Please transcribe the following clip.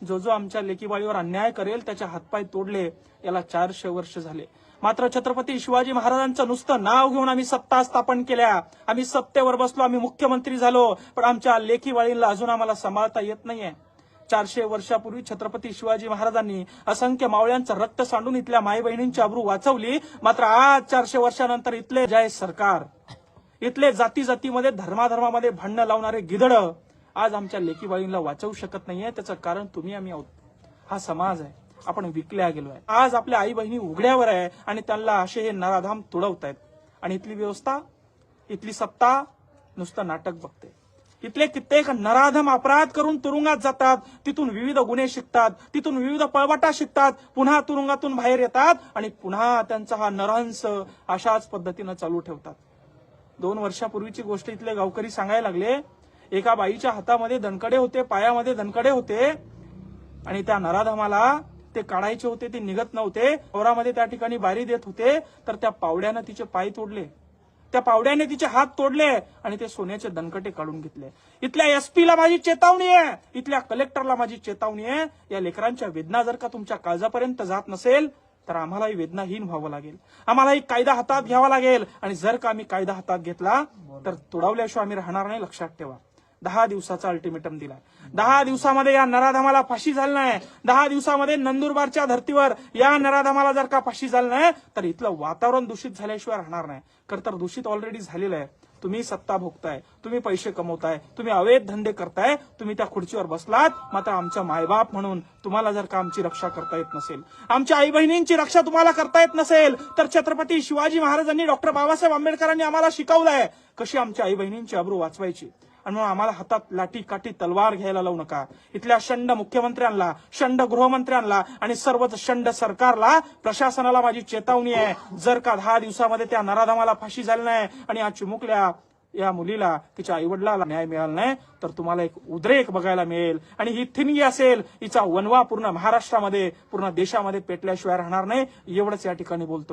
जो जो आमच्या लेकीबाळीवर अन्याय करेल त्याचे हातपाय तोडले, याला 400 वर्ष झाले. मात्र छत्रपती शिवाजी महाराजांचं नुसतं नाव घेऊन आम्ही सत्ता स्थापन केल्या, आम्ही सत्तेवर बसलो, आम्ही मुख्यमंत्री झालो, पण आमच्या लेकीबाळींना अजून आम्हाला सांभाळता येत नाहीये. 400 वर्षापूर्वी छत्रपती शिवाजी महाराजांनी असंख्य मावळ्यांचं रक्त सांडून इथल्या माई बहिणींची अब्रू वाचवली. मात्र आज 400 वर्षानंतर इथले जय सरकार, इथले जाती जातीमध्ये धर्माधर्मामध्ये भांडणं लावणारे गिधड आज आमच्या लेकीबाळींना वाचवू शकत नाहीये. त्याचं कारण तुम्ही आम्ही आहोत. हा समाज आहे, आपण विकल्या गेलोय. आज आपल्या आई बहिणी उघड्यावर आहे आणि त्यांना असे हे नराधाम तुडवतायत. आणि इथली व्यवस्था, इथली सत्ता नुसतं नाटक बघते. इथले कित्येक नराधम अपराध करून तुरुंगात जातात, तिथून विविध गुन्हे शिकतात, तिथून विविध पळवाटा शिकतात, पुन्हा तुरुंगातून बाहेर येतात आणि पुन्हा त्यांचा हा नरहंस अशाच पद्धतीनं चालू ठेवतात. 2 वर्षापूर्वीची गोष्ट इथले गावकरी सांगायला लागले. एका बाईच्या हातामध्ये दणकडे होते, पायामध्ये दणकडे होते आणि त्या नराधमाला ते काढायचे होते, ते निघत नव्हते. ओरामध्ये त्या ठिकाणी बारी देत होते, तर त्या पावड्यानं तिचे पाय तोडले, त्या पावड्याने तिचे हात तोडले आणि ते सोन्याचे दणकटे काढून घेतले. इथल्या एसपीला माझी चेतावणी आहे, इथल्या कलेक्टरला माझी चेतावणी आहे. या लेकरांच्या वेदना जर का तुमच्या काळजापर्यंत जात नसेल तर आम्हालाही वेदनाहीन व्हावं लागेल, आम्हालाही कायदा हातात घ्यावा लागेल. आणि जर का आम्ही कायदा हातात घेतला तर तुडवल्याशिवाय आम्ही राहणार नाही. लक्षात ठेवा. 10 दिवसाचा अल्टिमेटम दिलाय. 10 दिवसामध्ये या नराधमाला फाशी झाली नाही, 10 दिवसामध्ये नंदुरबारच्या धर्तीवर या नराधमाला जर का फाशी झाली नाही तर इथलं वातावरण दूषित झाल्याशिवाय राहणार नाही. तर दूषित ऑलरेडी झालेलं आहे. तुम्ही सत्ता भोगताय, तुम्ही पैसे कमवताय, तुम्ही अवैध धंदे करताय, तुम्ही त्या खुर्चीवर बसलात. मात्र आमच्या मायबाप म्हणून तुम्हाला जर का आमची रक्षा करता येत नसेल, आमच्या आई बहिणींची रक्षा तुम्हाला करता येत नसेल, तर छत्रपती शिवाजी महाराजांनी, डॉक्टर बाबासाहेब आंबेडकरांनी आम्हाला शिकवलंय कशी आमच्या आई बहिणींची अब्रू वाचवायची. आणि म्हणून आम्हाला हातात लाठी काठी तलवार घ्यायला लावू नका. इथल्या शंड मुख्यमंत्र्यांना, शंड गृहमंत्र्यांना आणि सर्वच शंड सरकारला, प्रशासनाला माझी चेतावणी आहे. जर का 10 दिवसामध्ये त्या नराधमाला फाशी झाली नाही आणि या चिमुकल्या या मुलीला, तिच्या आईवडिलाला न्याय मिळाला नाही तर तुम्हाला एक उद्रेक बघायला मिळेल. आणि ही थिनगी असेल, हिचा वनवा पूर्ण महाराष्ट्रामध्ये, पूर्ण देशामध्ये पेटल्याशिवाय राहणार नाही. एवढंच या ठिकाणी बोलतो.